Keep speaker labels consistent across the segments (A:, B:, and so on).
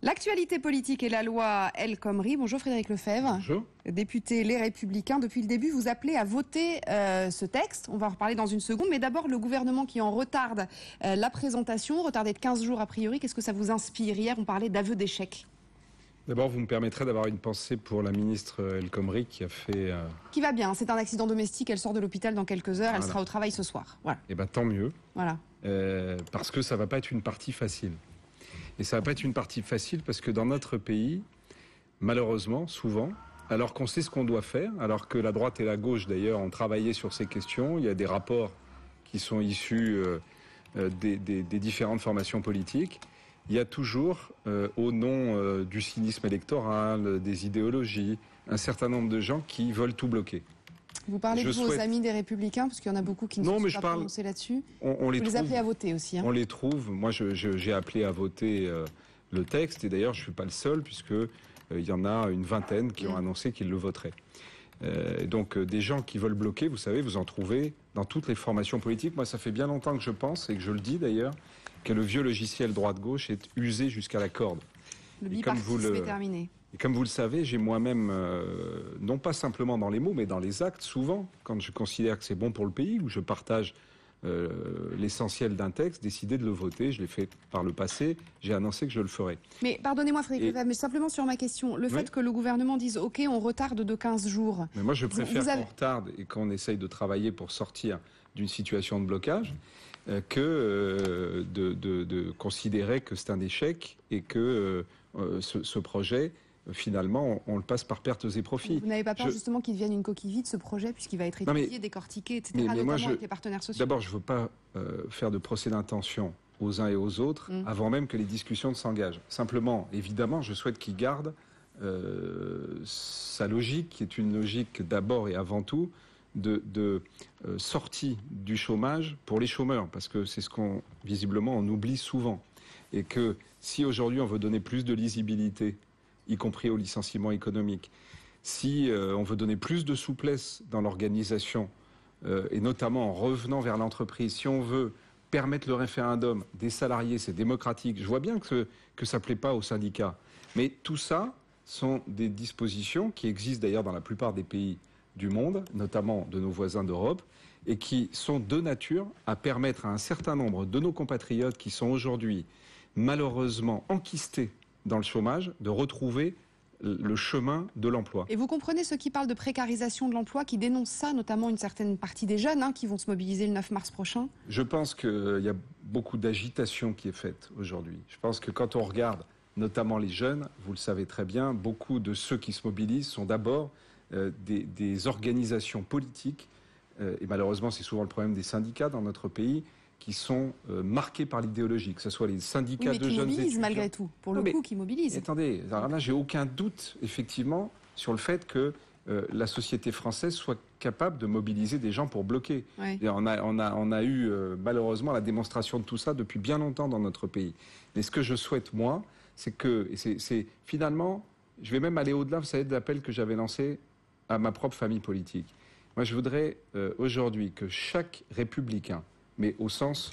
A: L'actualité politique et la loi El Khomri. Bonjour Frédéric Lefebvre.
B: Bonjour.
A: Député Les Républicains. Depuis le début, vous appelez à voter ce texte. On va en reparler dans une seconde. Mais d'abord, le gouvernement qui en retarde la présentation, retardé de 15 jours a priori. Qu'est-ce que ça vous inspire? Hier, on parlait d'aveu d'échec.
B: D'abord, vous me permettrez d'avoir une pensée pour la ministre El Khomri qui a fait...
A: Qui va bien. C'est un accident domestique. Elle sort de l'hôpital dans quelques heures. Elle sera au travail ce soir. Voilà.
B: Eh bien, tant mieux.
A: Voilà.
B: Parce que ça va pas être une partie facile. Et ça va pas être une partie facile parce que dans notre pays, malheureusement, souvent, alors qu'on sait ce qu'on doit faire, alors que la droite et la gauche, d'ailleurs, ont travaillé sur ces questions, il y a des rapports qui sont issus des différentes formations politiques, il y a toujours, au nom du cynisme électoral, des idéologies, un certain nombre de gens qui veulent tout bloquer.
A: Vous parlez de vos amis des Républicains, parce qu'il y en a beaucoup qui ne sont pas prononcés là-dessus.
B: Vous
A: les appelez à voter aussi. Hein.
B: On les trouve. Moi, j'ai appelé à voter le texte, et d'ailleurs, je ne suis pas le seul, puisque il y en a une vingtaine qui ont annoncé qu'ils le voteraient. Donc, des gens qui veulent bloquer, vous savez, vous en trouvez dans toutes les formations politiques. Moi, ça fait bien longtemps que je pense, et que je le dis d'ailleurs, que le vieux logiciel droite-gauche est usé jusqu'à la corde.
A: Le bipartisme est terminé.
B: Et comme vous le savez, j'ai moi-même, non pas simplement dans les mots, mais dans les actes, souvent, quand je considère que c'est bon pour le pays, où je partage l'essentiel d'un texte, décidé de le voter. Je l'ai fait par le passé, j'ai annoncé que je le ferais.
A: Mais pardonnez-moi Frédéric Lefebvre, mais simplement sur ma question, le fait que le gouvernement dise « Ok, on retarde de 15 jours ».
B: Mais moi je préfère qu'on retarde et qu'on essaye de travailler pour sortir d'une situation de blocage que de considérer que c'est un échec et que ce projet... Finalement, on le passe par pertes et profits.
A: Vous n'avez pas peur justement qu'il devienne une coquille vide, ce projet, puisqu'il va être étudié, décortiqué, etc., notamment avec les partenaires sociaux?
B: D'abord, je ne veux pas faire de procès d'intention aux uns et aux autres avant même que les discussions ne s'engagent. Simplement, évidemment, je souhaite qu'il garde sa logique, qui est une logique d'abord et avant tout de sortie du chômage pour les chômeurs, parce que c'est ce qu'on, visiblement, on oublie souvent. Et que si aujourd'hui on veut donner plus de lisibilité, y compris au licenciement économique. Si on veut donner plus de souplesse dans l'organisation, et notamment en revenant vers l'entreprise, si on veut permettre le référendum des salariés, c'est démocratique. Je vois bien que ça ne plaît pas aux syndicats. Mais tout ça sont des dispositions qui existent d'ailleurs dans la plupart des pays du monde, notamment de nos voisins d'Europe, et qui sont de nature à permettre à un certain nombre de nos compatriotes qui sont aujourd'hui malheureusement enquistés dans le chômage, de retrouver le chemin de l'emploi.
A: Et vous comprenez ceux qui parlent de précarisation de l'emploi, qui dénoncent ça, notamment une certaine partie des jeunes qui vont se mobiliser le 9 mars prochain?
B: Je pense qu'il y a beaucoup d'agitation qui est faite aujourd'hui. Je pense que quand on regarde notamment les jeunes, vous le savez très bien, beaucoup de ceux qui se mobilisent sont d'abord des organisations politiques, et malheureusement c'est souvent le problème des syndicats dans notre pays, qui sont marqués par l'idéologie, que ce soit les syndicats de jeunes étudiants.
A: Qui mobilisent malgré tout, pour le coup, qui mobilisent.
B: Attendez, alors là, j'ai aucun doute, effectivement, sur le fait que la société française soit capable de mobiliser des gens pour bloquer.
A: Ouais.
B: Et on a eu, malheureusement, la démonstration de tout ça depuis bien longtemps dans notre pays. Mais ce que je souhaite, moi, c'est que, c'est finalement, je vais même aller au-delà, vous savez, de l'appel que j'avais lancé à ma propre famille politique. Moi, je voudrais aujourd'hui que chaque républicain, mais au sens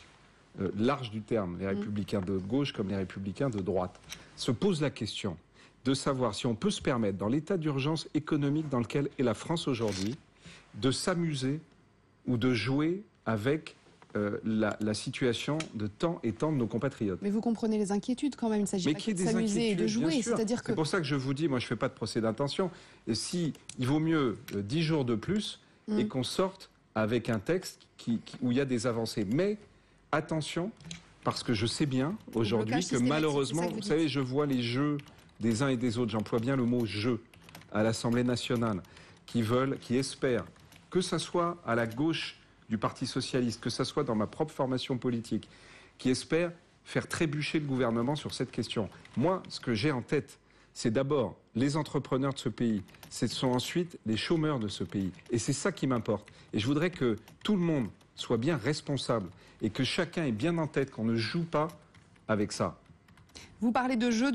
B: large du terme, les républicains de gauche comme les républicains de droite, se posent la question de savoir si on peut se permettre, dans l'état d'urgence économique dans lequel est la France aujourd'hui, de s'amuser ou de jouer avec la situation de tant et tant de nos compatriotes.
A: Mais vous comprenez les inquiétudes quand même, il ne s'agit pas que de s'amuser et de jouer. C'est-à-dire que...
B: C'est pour ça que je vous dis, moi je ne fais pas de procès d'intention, et si il vaut mieux 10 jours de plus et qu'on sorte avec un texte où il y a des avancées. Mais attention, parce que je sais bien aujourd'hui que malheureusement, vous savez, je vois les jeux des uns et des autres, j'emploie bien le mot « jeu » à l'Assemblée nationale, qui espèrent, que ça soit à la gauche du Parti socialiste, que ça soit dans ma propre formation politique, qui espèrent faire trébucher le gouvernement sur cette question. Moi, ce que j'ai en tête, c'est d'abord les entrepreneurs de ce pays, ce sont ensuite les chômeurs de ce pays. Et c'est ça qui m'importe. Et je voudrais que tout le monde soit bien responsable et que chacun ait bien en tête qu'on ne joue pas avec ça.
A: Vous parlez de jeu,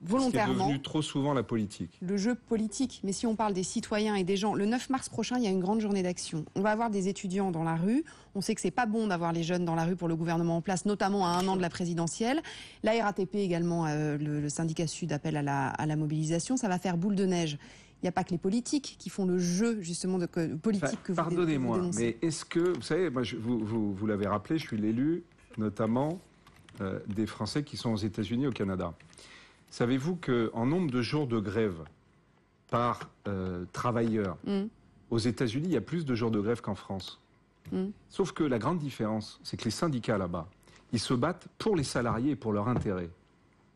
A: volontairement.
B: C'est devenu trop souvent la politique.
A: Le jeu politique. Mais si on parle des citoyens et des gens, le 9 mars prochain, il y a une grande journée d'action. On va avoir des étudiants dans la rue. On sait que c'est pas bon d'avoir les jeunes dans la rue pour le gouvernement en place, notamment à 1 an de la présidentielle. La RATP également, le syndicat Sud appelle à la mobilisation. Ça va faire boule de neige. Il n'y a pas que les politiques qui font le jeu, justement, politique que vous
B: pardonnez-moi,
A: dénoncez.
B: mais est-ce que, vous savez, moi, vous l'avez rappelé, je suis l'élu, notamment, des Français qui sont aux États-Unis et au Canada. Savez-vous qu'en nombre de jours de grève par travailleur, aux États-Unis, il y a plus de jours de grève qu'en France. Sauf que la grande différence, c'est que les syndicats là-bas, ils se battent pour les salariés et pour leur intérêt.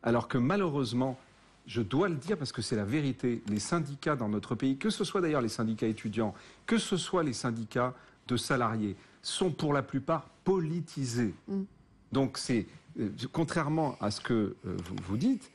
B: Alors que malheureusement, je dois le dire parce que c'est la vérité, les syndicats dans notre pays, que ce soit d'ailleurs les syndicats étudiants, que ce soit les syndicats de salariés, sont pour la plupart politisés. Donc c'est, contrairement à ce que vous dites,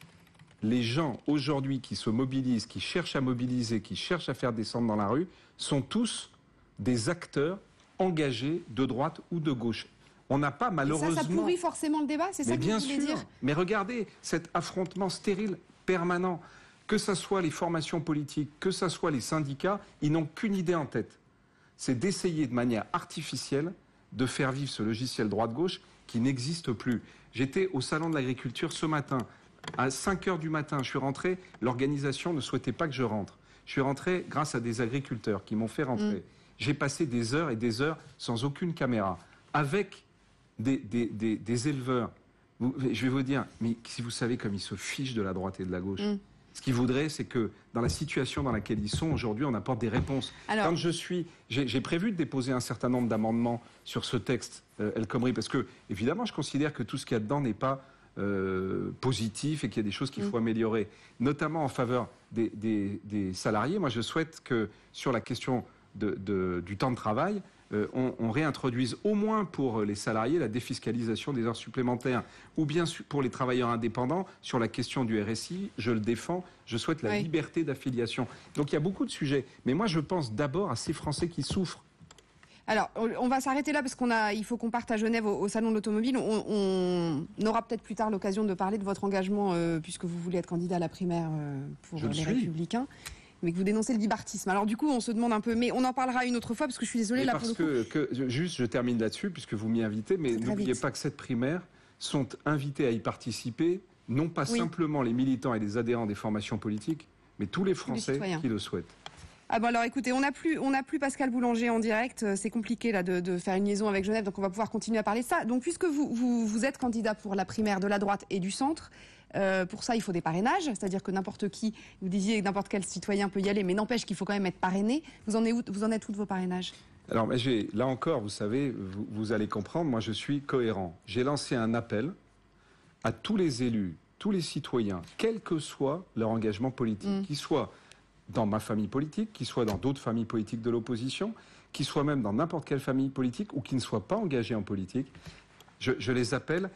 B: les gens aujourd'hui qui se mobilisent, qui cherchent à mobiliser, qui cherchent à faire descendre dans la rue, sont tous des acteurs engagés de droite ou de gauche. On n'a pas malheureusement...
A: Et ça pourrit forcément le débat, c'est ça que vous voulez dire ?
B: Mais regardez, cet affrontement stérile permanent, que ce soit les formations politiques, que ce soit les syndicats, ils n'ont qu'une idée en tête. C'est d'essayer de manière artificielle de faire vivre ce logiciel droite-gauche qui n'existe plus. J'étais au Salon de l'Agriculture ce matin. À 5 h du matin, je suis rentré, l'organisation ne souhaitait pas que je rentre. Je suis rentré grâce à des agriculteurs qui m'ont fait rentrer. J'ai passé des heures et des heures sans aucune caméra, avec des éleveurs. Je vais vous dire, mais si vous savez comme ils se fichent de la droite et de la gauche, ce qu'ils voudraient, c'est que dans la situation dans laquelle ils sont aujourd'hui, on apporte des réponses. Alors, quand j'ai prévu de déposer un certain nombre d'amendements sur ce texte, El Khomri, parce que évidemment, je considère que tout ce qu'il y a dedans n'est pas positif et qu'il y a des choses qu'il faut améliorer, notamment en faveur des salariés. Moi, je souhaite que sur la question du temps de travail, on réintroduise au moins pour les salariés la défiscalisation des heures supplémentaires, ou bien pour les travailleurs indépendants, sur la question du RSI, je le défends, je souhaite la liberté d'affiliation. Donc il y a beaucoup de sujets, mais moi je pense d'abord à ces Français qui souffrent.
A: Alors, on va s'arrêter là parce il faut qu'on parte à Genève au Salon de l'Automobile. On aura peut-être plus tard l'occasion de parler de votre engagement, puisque vous voulez être candidat à la primaire pour les Républicains. Mais que vous dénoncez le bipartisme. Alors du coup, on se demande un peu, mais on en parlera une autre fois parce que je suis désolée là pour le coup.
B: Juste, je termine là-dessus puisque vous m'y invitez, mais n'oubliez pas que cette primaire sont invités à y participer, non pas simplement les militants et les adhérents des formations politiques, mais tous les Français qui le souhaitent.
A: Ah bon alors écoutez, on n'a plus Pascal Boulanger en direct, c'est compliqué là de faire une liaison avec Genève, donc on va pouvoir continuer à parler de ça. Donc puisque vous êtes candidat pour la primaire de la droite et du centre, pour ça il faut des parrainages, c'est-à-dire que n'importe qui, vous disiez que n'importe quel citoyen peut y aller, mais n'empêche qu'il faut quand même être parrainé. Vous en êtes où de vos parrainages ?
B: Alors là encore, vous savez, vous allez comprendre, moi je suis cohérent. J'ai lancé un appel à tous les élus, tous les citoyens, quel que soit leur engagement politique, qu'ils soient dans ma famille politique, qui soit dans d'autres familles politiques de l'opposition, qui soit même dans n'importe quelle famille politique ou qui ne soit pas engagés en politique, je les appelle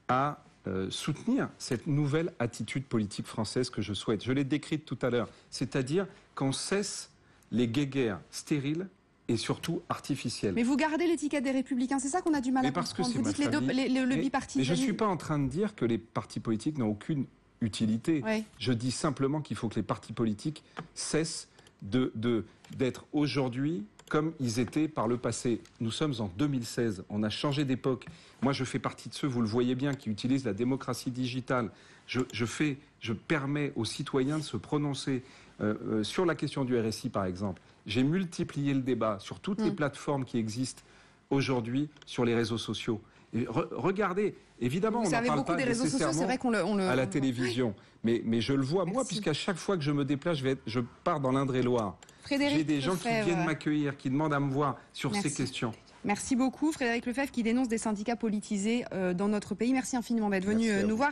B: à soutenir cette nouvelle attitude politique française que je souhaite. Je l'ai décrite tout à l'heure, c'est-à-dire qu'on cesse les guéguerres stériles et surtout artificielles.
A: Mais vous gardez l'étiquette des Républicains, c'est ça qu'on a du mal à comprendre. Vous dites le bipartisanisme. Mais
B: je ne suis pas en train de dire que les partis politiques n'ont aucune utilité. Je dis simplement qu'il faut que les partis politiques cessent d'être aujourd'hui comme ils étaient par le passé. Nous sommes en 2016, on a changé d'époque. Moi, je fais partie de ceux, vous le voyez bien, qui utilisent la démocratie digitale. Je permets aux citoyens de se prononcer sur la question du RSI, par exemple. J'ai multiplié le débat sur toutes les plateformes qui existent aujourd'hui sur les réseaux sociaux. Et regardez, évidemment, on n'en parle pas nécessairement à la télévision, mais je le vois, moi, puisqu'à chaque fois que je me déplace, je pars dans l'Indre-et-Loire. J'ai des gens qui viennent m'accueillir, qui demandent à me voir sur ces questions.
A: Merci beaucoup, Frédéric Lefebvre, qui dénonce des syndicats politisés dans notre pays. Merci infiniment d'être venu nous voir.